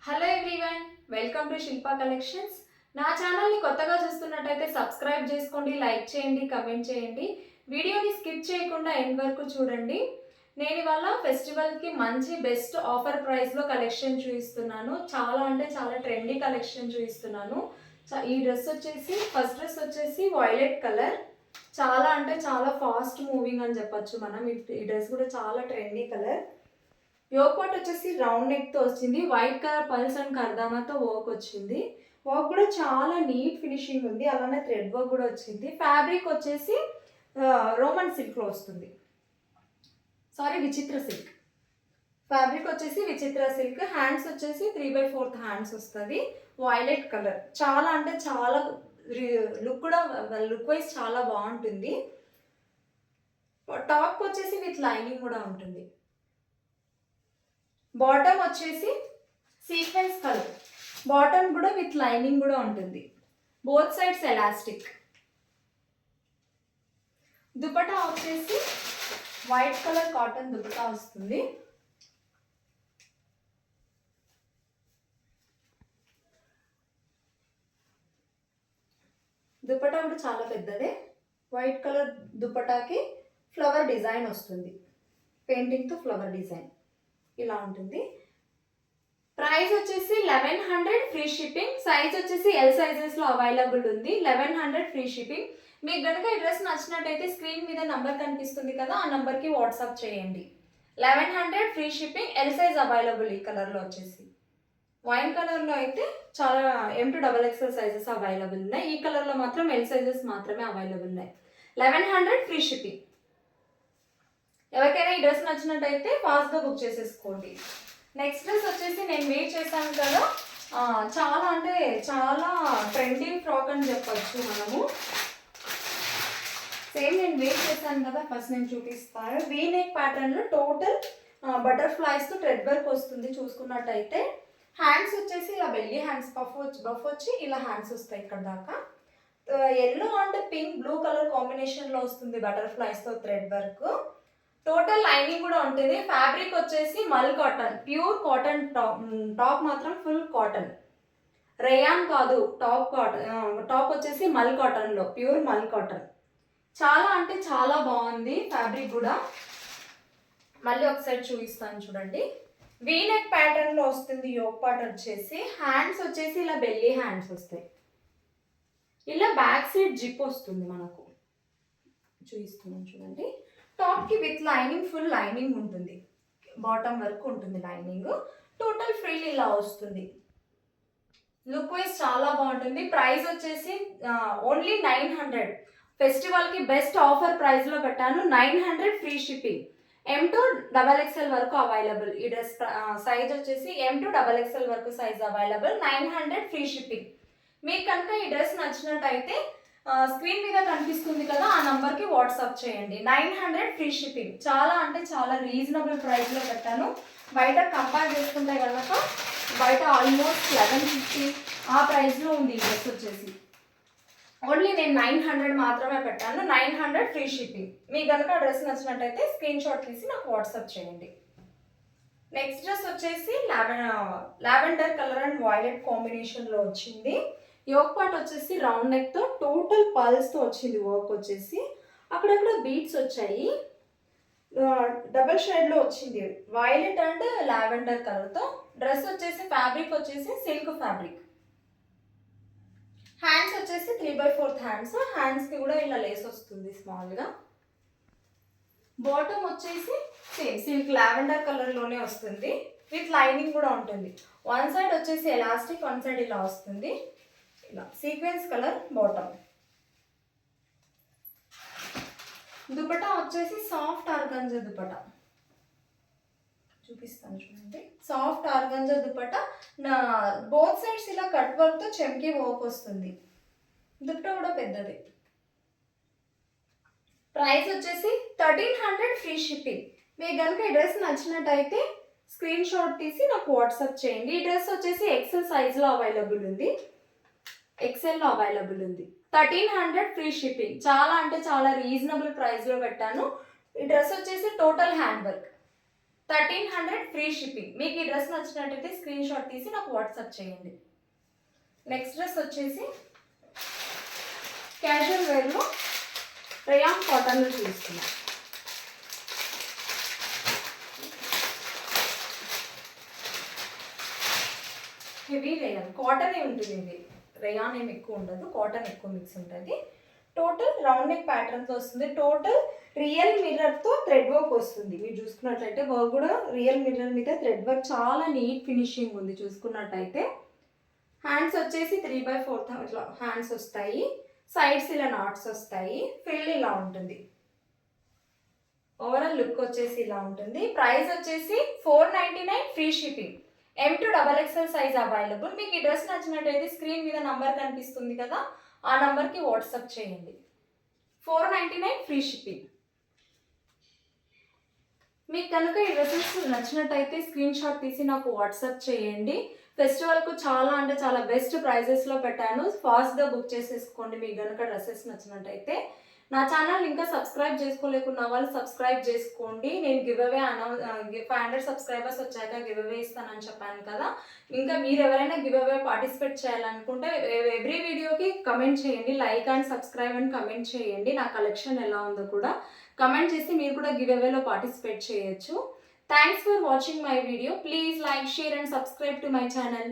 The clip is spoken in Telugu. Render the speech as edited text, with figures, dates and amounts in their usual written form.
Hello everyone, welcome to Shilpa collections. నా ఛానల్ని కొత్తగా చూస్తున్నట్టయితే సబ్స్క్రైబ్ చేసుకోండి, లైక్ చేయండి, కమెంట్ చేయండి. వీడియోని స్కిప్ చేయకుండా ఎండ్ వరకు చూడండి. నేను ఇవాళ ఫెస్టివల్కి మంచి బెస్ట్ ఆఫర్ ప్రైస్లో కలెక్షన్ చూపిస్తున్నాను. చాలా అంటే చాలా ట్రెండీ కలెక్షన్ చూపిస్తున్నాను. ఈ డ్రెస్ వచ్చేసి ఫస్ట్ డ్రెస్ వచ్చేసి వైలెట్ కలర్. చాలా అంటే చాలా ఫాస్ట్ మూవింగ్ అని చెప్పచ్చు మనం. ఈ డ్రెస్ కూడా చాలా ట్రెండీ కలర్. యోక్ పార్ట్ వచ్చేసి రౌండ్ నెక్తో వచ్చింది. వైట్ కలర్ పల్స్ అండ్ కర్దానాతో వర్క్ వచ్చింది. వర్క్ కూడా చాలా నీట్ ఫినిషింగ్ ఉంది. అలానే థ్రెడ్ వర్క్ కూడా వచ్చింది. ఫ్యాబ్రిక్ వచ్చేసి రోమన్ సిల్క్లో వస్తుంది. విచిత్ర సిల్క్. ఫ్యాబ్రిక్ వచ్చేసి విచిత్ర సిల్క్. హ్యాండ్స్ వచ్చేసి 3/4 హ్యాండ్స్ వస్తుంది. Violet colour. చాలా అంటే చాలా లుక్ వైజ్ చాలా బాగుంటుంది. టాప్ వచ్చేసి విత్ లైనింగ్ కూడా ఉంటుంది. బాటమ్ వచ్చేసి సీక్వెన్స్ కలర్. బాటమ్ కూడా విత్ లైనింగ్ కూడా ఉంటుంది. Both sides elastic. దుపట్టా వచ్చేసి వైట్ కలర్ కాటన్ దుపట్టా వస్తుంది. దుపట్టా కూడా చాలా పెద్దదే. వైట్ కలర్ దుపట్టాకి ఫ్లవర్ డిజైన్ వస్తుంది. పెయింటింగ్తో ఫ్లవర్ డిజైన్ ఇలా ఉంటుంది. ప్రైస్ వచ్చేసి 1100 ఫ్రీ షిప్పింగ్. సైజ్ వచ్చేసి ఎల్ సైజెస్లో అవైలబుల్ ఉంది. 1100 ఫ్రీ షిప్పింగ్. మీకు కనుక ఈ డ్రెస్ నచ్చినట్టయితే స్క్రీన్ మీద నంబర్ కనిపిస్తుంది కదా, ఆ నంబర్కి వాట్సాప్ చేయండి. 1100 free shipping. L size available. ఈ కలర్లో వచ్చేసి వైన్ కలర్లో అయితే చాలా M2XXL సైజెస్ అవైలబుల్ ఉన్నాయి. ఈ కలర్లో మాత్రం ఎల్ సైజెస్ మాత్రమే అవైలబుల్ ఉన్నాయి. 1100 ఫ్రీ షిప్పింగ్. ఎవరికైనా ఈ డ్రెస్ నచ్చినట్టయితే ఫాస్ట్గా బుక్ చేసేసుకోండి. నెక్స్ట్ డ్రెస్ వచ్చేసి నేను వేర్ చేశాను కదా, చాలా అంటే చాలా ట్రెండింగ్ ఫ్రాక్ అని చెప్పచ్చు మనము. సేమ్ నేను వేర్ చేశాను కదా, ఫస్ట్ నేను చూపిస్తాను. వీ నెక్ ప్యాటర్న్లో టోటల్ బటర్ఫ్లైస్తో థ్రెడ్ వర్క్ వస్తుంది. చూసుకున్నట్టయితే హ్యాండ్స్ వచ్చేసి ఇలా బెల్లీ హ్యాండ్స్ బఫ్ వచ్చి ఇలా హ్యాండ్స్ వస్తాయి ఇక్కడ దాకా. Yellow and pink blue colour కాంబినేషన్లో వస్తుంది బటర్ఫ్లైస్తో థ్రెడ్ వర్క్. టోటల్ లైనింగ్ కూడా ఉంటుంది. ఫ్యాబ్రిక్ వచ్చేసి మల్ కాటన్, ప్యూర్ కాటన్. టాప్ మాత్రం ఫుల్ కాటన్, రేయాన్ కాదు. టాప్ వచ్చేసి మల్ కాటన్లో, ప్యూర్ మల్ కాటన్. చాలా అంటే చాలా బాగుంది ఫ్యాబ్రిక్ కూడా. మళ్ళీ ఒకసారి చూపిస్తాను చూడండి. వీనెక్ ప్యాటర్న్లో వస్తుంది. యోక్ పార్ట్ వచ్చేసి హ్యాండ్స్ వచ్చేసి ఇలా బెల్లీ హ్యాండ్స్ వస్తాయి. ఇలా బ్యాక్ సైడ్ జిప్ వస్తుంది మనకు. చూపిస్తున్నాను చూడండి. టాప్కి విత్ లైనింగ్, ఫుల్ లైనింగ్ ఉంటుంది. బాటమ్ వరకు ఉంటుంది లైనింగ్. టోటల్ ఫ్రిల్ ఇలా వస్తుంది. లుక్ వైజ్ చాలా బాగుంటుంది. ప్రైస్ వచ్చేసి ఓన్లీ 900. ఫెస్టివల్కి బెస్ట్ ఆఫర్ ప్రైస్లో పెట్టాను. 900 ఫ్రీ షిప్పింగ్. M2XXL వరకు అవైలబుల్. ఈ డ్రెస్ సైజ్ వచ్చేసి M2XXL వరకు సైజ్ అవైలబుల్. 900 free shipping. మీకు కనుక ఈ డ్రెస్ నచ్చినట్టయితే స్క్రీన్ మీద కనిపిస్తుంది కదా, ఆ నంబర్కి వాట్సాప్ చేయండి. 900 ఫ్రీ షిప్పింగ్. చాలా అంటే చాలా రీజనబుల్ ప్రైస్లో పెట్టాను. బయట కంపేర్ చేసుకుంటే కనుక బయట ఆల్మోస్ట్ 1150 ఆ ప్రైస్లో ఉంది ఈ డ్రెస్ వచ్చేసి. ఓన్లీ నేను 900 మాత్రమే పెట్టాను. 900 ఫ్రీ షిప్పింగ్. మీకు కనుక ఆ డ్రెస్ నచ్చినట్టయితే స్క్రీన్ షాట్ తీసి నాకు వాట్సాప్ చేయండి. నెక్స్ట్ డ్రెస్ వచ్చేసి లావెండర్ కలర్ అండ్ వైలెట్ కాంబినేషన్లో వచ్చింది. యోక్ పార్ట్ వచ్చేసి రౌండ్ నెక్తో టోటల్ పల్స్తో వచ్చింది. వర్క్ వచ్చేసి అక్కడక్కడ బీట్స్ వచ్చాయి. డబల్ షేడ్లో వచ్చింది. వైలెట్ అండ్ లావెండర్ కలర్తో. డ్రెస్ వచ్చేసి ఫ్యాబ్రిక్ వచ్చేసి సిల్క్ ఫ్యాబ్రిక్. హ్యాండ్స్ వచ్చేసి 3/4 హ్యాండ్స్. హ్యాండ్స్కి కూడా ఇలా లేస్ వస్తుంది స్మాల్గా. బాటమ్ వచ్చేసి సేమ్ సిల్క్ లావెండర్ కలర్లోనే వస్తుంది. విత్ లైనింగ్ కూడా ఉంటుంది. వన్ సైడ్ వచ్చేసి ఎలాస్టిక్, వన్ సైడ్ ఇలా వస్తుంది. ఇలా సీక్వెన్స్ కలర్ బాటమ్. దుపట్టా వచ్చేసి సాఫ్ట్ ఆర్గంజా దుపట్టా. చూపిస్తాను చూడండి. Soft organza dupatta. Both sides ఇలా కట్ వర్క్తో చెమ్కి వర్క్ వస్తుంది. దుపట్టా కూడా పెద్దది. ప్రైస్ వచ్చేసి 1300 ఫ్రీ షిప్పింగ్. మీకు కనుక ఈ డ్రెస్ నచ్చినట్టయితే స్క్రీన్ షాట్ తీసి నాకు వాట్సాప్ చేయండి. ఈ డ్రెస్ వచ్చేసి ఎక్సెల్ సైజ్లో అవైలబుల్ ఉంది. ఎక్సెల్లో అవైలబుల్ ఉంది. 1300 ఫ్రీ షిప్పింగ్. చాలా అంటే చాలా రీజనబుల్ ప్రైస్లో పెట్టాను. ఈ డ్రెస్ వచ్చేసి total hand work. 1300 free shipping. మీకు ఈ డ్రెస్ నచ్చినట్టయితే స్క్రీన్ షాట్ తీసి నాకు వాట్సాప్ చేయండి. నెక్స్ట్ డ్రెస్ వచ్చేసి క్యాజువల్ వేర్లో రేయాన్ కాటన్లో చూస్తున్నాం. హెవీ రేయాన్ కాటన్ ఉంటుంది. ఇది రేయాన్ ఏమి ఎక్కువ ఉండదు, కాటన్ ఎక్కువ మిక్స్ ఉంటుంది. టోటల్ రౌండ్ నెక్ ప్యాటర్న్తో వస్తుంది. టోటల్ రియల్ మిర్రర్తో థ్రెడ్ వర్క్ వస్తుంది. మీరు చూసుకున్నట్లయితే వర్క్ కూడా రియల్ మిర్రర్ మీద థ్రెడ్ వర్క్ చాలా నీట్ ఫినిషింగ్ ఉంది. చూసుకున్నట్టయితే హ్యాండ్స్ వచ్చేసి 3/4 ఇట్లా హ్యాండ్స్ వస్తాయి. సైడ్స్ ఇలా నాట్స్ వస్తాయి. ఫిల్ ఇలా ఉంటుంది. ఓవరాల్ లుక్ వచ్చేసి ఇలా ఉంటుంది. ప్రైస్ వచ్చేసి 499 free shipping. M to XXL size available. మీకు ఈ డ్రెస్ నచ్చినట్టయితే స్క్రీన్ మీద నంబర్ కనిపిస్తుంది కదా, ఆ నంబర్కి వాట్సాప్ చేయండి. 499 ఫ్రీ షిప్పింగ్. మీకు కనుక ఈ డ్రెస్సెస్ నచ్చినట్టయితే స్క్రీన్ షాట్ తీసి నాకు వాట్సాప్ చేయండి. ఫెస్టివల్కు చాలా అంటే చాలా బెస్ట్ ప్రైజెస్లో పెట్టాను. ఫాస్ట్గా బుక్ చేసేసుకోండి మీకు కనుక డ్రెస్సెస్ నచ్చినట్టయితే. నా ఛానల్ ఇంకా సబ్స్క్రైబ్ చేసుకోలేకున్న వాళ్ళు సబ్స్క్రైబ్ చేసుకోండి. నేను గివ్ అవే 500 సబ్స్క్రైబర్స్ వచ్చాక గివ్ అవే ఇస్తానని చెప్పాను కదా. ఇంకా మీరు ఎవరైనా గివ్ అవే పార్టిసిపేట్ చేయాలనుకుంటే ఎవ్రీ వీడియోకి కమెంట్ చేయండి. లైక్ అండ్ సబ్స్క్రైబ్ అని కమెంట్ చేయండి. నా కలెక్షన్ ఎలా ఉందో కూడా కమెంట్ చేసి మీరు కూడా గివ్ అవేలో పార్టిసిపేట్ చేయొచ్చు. Thanks for watching my video. Please like, share and subscribe to my channel.